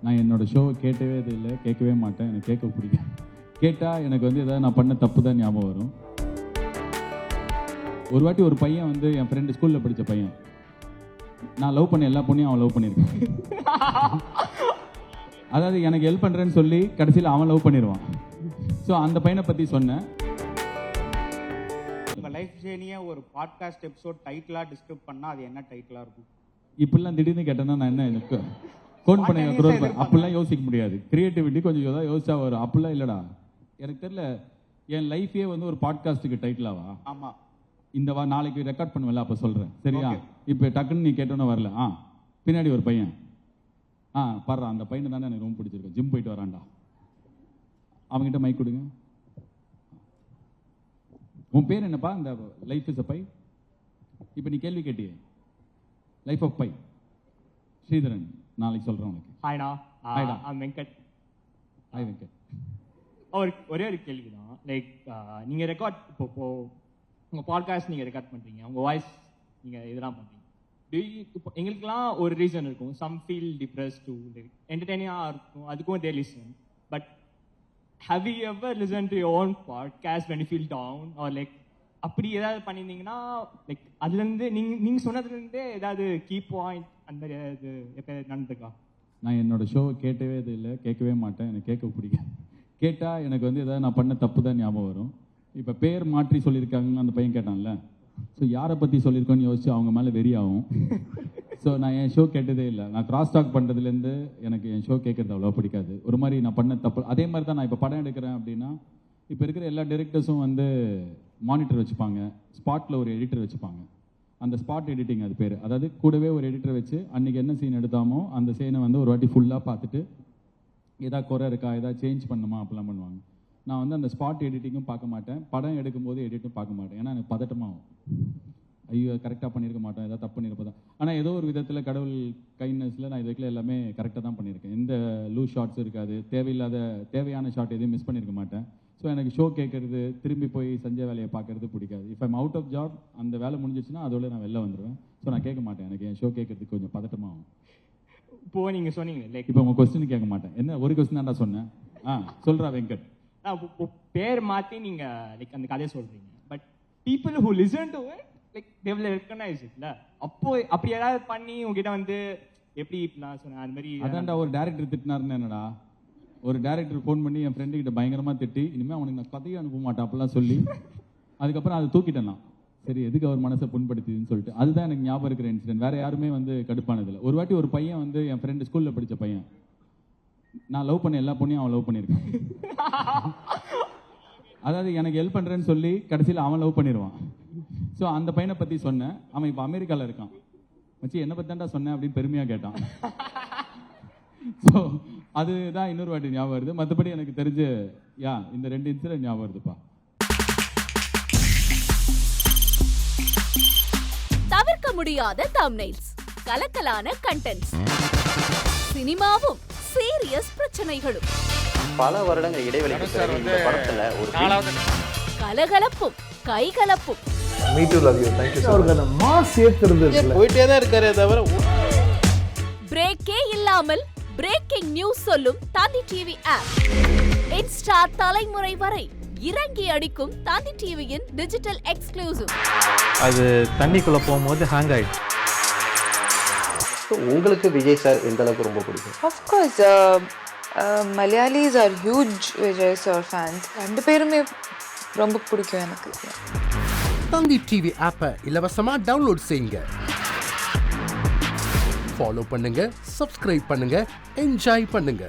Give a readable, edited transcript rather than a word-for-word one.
நான் என்னோட ஷோவை கேட்டவே இல்லை, கேட்கவே மாட்டேன். எனக்கு கேட்க பிடிக்கும். கேட்டால் எனக்கு வந்து ஏதாவது நான் பண்ண தப்பு தான் ஞாபகம் வரும். ஒரு வாட்டி ஒரு பையன் வந்து என் ஃப்ரெண்டு ஸ்கூலில் படித்த பையன், நான் லவ் பண்ண எல்லா பொண்ணையும் அவன் லவ் பண்ணியிருக்கான். அதாவது எனக்கு ஹெல்ப் பண்ணுறேன்னு சொல்லி கடைசியில் அவன் லவ் பண்ணிடுவான். ஸோ அந்த பையனை பற்றி சொன்னேன். உங்கள் லைஃப் ஜேர்னியை ஒரு பாட்காஸ்ட் எபிசோட் டைட்டிலாக டிஸ்கிரைப் பண்ணால் அது என்ன டைட்டிலாக இருக்கும்? இப்படிலாம் திடீர்னு கேட்டேன்னா நான் என்ன எனக்கு கோன் பண்ண க்ரோத் அப்படிலாம் யோசிக்க முடியாது. கிரியேட்டிவிட்டி கொஞ்சம் ஏதாவது யோசிச்சா வரும். அப்படிலாம் இல்லைடா, எனக்கு தெரியல. என் லைஃபே வந்து ஒரு பாட்காஸ்ட்டுக்கு டைட்டிலாவா? ஆமாம், இந்த நாளைக்கு ரெக்கார்ட் பண்ணுவேன்ல, அப்போ சொல்கிறேன் சரியா? இப்போ டக்குன்னு நீ கேட்டோன்னே வரல. பின்னாடி ஒரு பையன், பாடுறான். அந்த பையனை தானே எனக்கு ரொம்ப பிடிச்சிருக்கு. ஜிம் போயிட்டு வரான்டா. அவங்ககிட்ட மைக் கொடுங்க. உன் பேர் என்னப்பா? இந்த லைஃப் இஸ் அ பை. இப்போ நீ கேள்வி கேட்டியே, லைஃப் ஆஃப் பை. ஸ்ரீதரன், நாளைக்கு சொல்கிறேன் உனக்கு. ஹாய்டா. ஹாய்டா. வெங்கட். ஹாய் வெங்கட். ஒரே ஒரு கேள்வி தான். லைக் நீங்கள் ரெக்கார்ட் இப்போ உங்கள் பாட்காஸ்ட் நீங்கள் ரெக்கார்ட் பண்ணுறீங்க, உங்கள் வாய்ஸ் நீங்கள் இதெல்லாம் பண்ணுறீங்க. இப்போ எங்களுக்குலாம் ஒரு ரீசன் இருக்கும். Some feel depress to like என்டர்டெய்னிங்காக இருக்கும், அதுக்கும் they listen. But have you ever listen to your own podcast when you feel down or like அப்படி ஏதாவது பண்ணியிருந்தீங்கன்னா, லைக் அதுலேருந்து நீங்கள் சொன்னதுலேருந்தே ஏதாவது கீ பாயிண்ட் அந்த மாதிரி ஏதாவது எப்போ நடந்துருக்கா? நான் என்னோட ஷோவை கேட்டவே இல்லை, கேட்கவே மாட்டேன். எனக்கு கேட்க பிடிக்கும். கேட்டால் எனக்கு வந்து ஏதாவது நான் பண்ண தப்பு தான் ஞாபகம் வரும். இப்போ பேர் மாற்றி சொல்லியிருக்காங்கன்னு அந்த பையன் கேட்டான்ல, ஸோ யாரை பற்றி சொல்லியிருக்கோன்னு யோசிச்சு அவங்க மேலே வெறி ஆகும். ஸோ நான் என் ஷோ கேட்டதே இல்லை. நான் கிராஸ் டாக் பண்ணுறதுலேருந்து எனக்கு என் ஷோ கேட்குறது அவ்வளோ பிடிக்காது. ஒரு மாதிரி நான் பண்ண தப்பு. அதே மாதிரி தான் நான் இப்போ படம் எடுக்கிறேன் அப்படின்னா, இப்போ இருக்கிற எல்லா டைரக்டர்ஸும் வந்து மானிட்டர் வச்சுப்பாங்க, ஸ்பாட்டில் ஒரு எடிட்டர் வச்சுப்பாங்க. அந்த ஸ்பாட் எடிட்டிங் அது பேர். அதாவது கூடவே ஒரு எடிட்டர் வச்சு அன்றைக்கி என்ன சீன் எடுத்தாமோ அந்த சீனை வந்து ஒரு வாட்டி ஃபுல்லாக பார்த்துட்டு ஏதாவது குறை இருக்கா, ஏதாவது சேஞ்ச் பண்ணுமா அப்படிலாம் பண்ணுவாங்க. நான் வந்து அந்த ஸ்பாட் எடிட்டிங்கும் பார்க்க மாட்டேன், படம் எடுக்கும்போது எடிட்டும் பார்க்க மாட்டேன். ஏன்னா எனக்கு பதட்டமாகும். ஐயோ கரெக்டாக பண்ணியிருக்க மாட்டேன், ஏதாவது தப்பு பண்ணியிருப்பதான். ஆனால் ஏதோ ஒரு விதத்தில் கடவுள் கைண்ட்னஸில் நான் இதுக்குள்ள எல்லாமே கரெக்டாக தான் பண்ணியிருக்கேன். எந்த லூஸ் ஷார்ட்ஸ் இருக்காது, தேவையான ஷார்ட் எதுவும் மிஸ் பண்ணியிருக்க மாட்டேன். ஸோ எனக்கு ஷோ கேட்கறது, திரும்பி போய் செஞ்ச வேலையை பார்க்கறது பிடிக்காது. If I'm out of job, அந்த வேலை முடிஞ்சிச்சுன்னா அதோட நான் வெளில வந்துடுவேன். ஸோ நான் கேட்க மாட்டேன். எனக்கு என் ஷோ கேட்கறதுக்கு கொஞ்சம் பதட்டமாகும். இப்போ நீங்கள் சொன்னீங்க லைக் இப்போ உங்கள் கொஸ்டின் கேட்க மாட்டேன். என்ன ஒரு கொஸ்டின் தான்டா சொன்னேன். சொல்கிறா வெங்கட். பேர் மாற்றி நீங்கள் லைக் அந்த கதையை சொல்கிறீங்க. But people who listen to it like they will recognise இட்ல. அப்போ அப்படி ஏதாவது பண்ணி உங்ககிட்ட வந்து எப்படி இப்படிலாம் சொன்னேன் அந்த மாதிரி. அதான்டா ஒரு டேரக்டர் திட்டினாருன்னு என்னடா, ஒரு டேரக்டர் ஃபோன் பண்ணி என் ஃப்ரெண்டு கிட்ட பயங்கரமாக திட்டி, இனிமேல் அவனுக்கு நான் கதையை அனுப்ப மாட்டேன் அப்படிலாம் சொல்லி, அதுக்கப்புறம் அதை தூக்கிட்டேன் நான். சரி, எதுக்கு அவர் மனசை புண்படுத்திதுன்னு சொல்லிட்டு. அதுதான் எனக்கு ஞாபகம் இருக்கிற இன்சிடென்ட். வேற யாருமே வந்து கடுப்பானதில்லை. ஒரு வாட்டி ஒரு பையன் வந்து என் ஃப்ரெண்டு ஸ்கூலில் படித்த பையன், நான் லவ் பண்ண எல்லா பொண்ணையும் அவன் லவ் பண்ணியிருக்கான். அதாவது எனக்கு ஹெல்ப் பண்ணுறேன்னு சொல்லி கடைசியில் அவன் லவ் பண்ணிடுவான். ஸோ அந்த பையனை பற்றி சொன்னேன். அவன் இப்போ அமெரிக்காவில் இருக்கான். வச்சு என்னை பற்றி தான்டா சொன்னேன் அப்படின்னு பெருமையாக கேட்டான். ஸோ அதுதான் இன்னொரு வாட்டி ஞாபகம் வருது. மற்றபடி எனக்கு தெரிஞ்ச இந்த 2 இன்சிடென்ட் ஞாபகம் வருதுப்பா. தவிர்க்க முடியாத தம்ப்நெயில்ஸ், கலக்கலான கண்டென்ட்ஸ், சினிமாவும் சீரியஸ் பிரச்சனைகளும், பல வருடங்கள் இடைவெளிக்கு பிறகு இந்த படத்துல ஒரு கலகலப்பும் கைகலப்பும். Me too, love you. Thank you so much. அவருக்கு மாஸ் ஏத்துறது இல்ல. போயிட்டே தான் இருக்காரே தவிர பிரேக்கே இல்லாமல் பிரேக்கிங் நியூஸ் சொல்லும் தந்தி டிவி ஆப். இன்ஸ்டா தலைமுறை வரை இறங்கி அடிக்கும் தந்தி டிவியின் டிஜிட்டல் எக்ஸ்க்ளூசிவ். அது தண்ணிக்குள்ள போகும்போது ஹேங் ஆயிடுச்சு. உங்களுக்கு விஜய் சார் எந்த அளவுக்கு ரொம்ப பிடிக்கும்? Of course, Malayalis are huge Vijay sir fans. ரெண்டு பேருமே ரொம்ப பிடிக்கும் எனக்கு. தந்தி டிவி ஆப்பை இலவசமா டவுன்லோட் செய்யுங்க. ஃபாலோ பண்ணுங்க, சப்ஸ்கிரைப் பண்ணுங்க, என்ஜாய் பண்ணுங்க.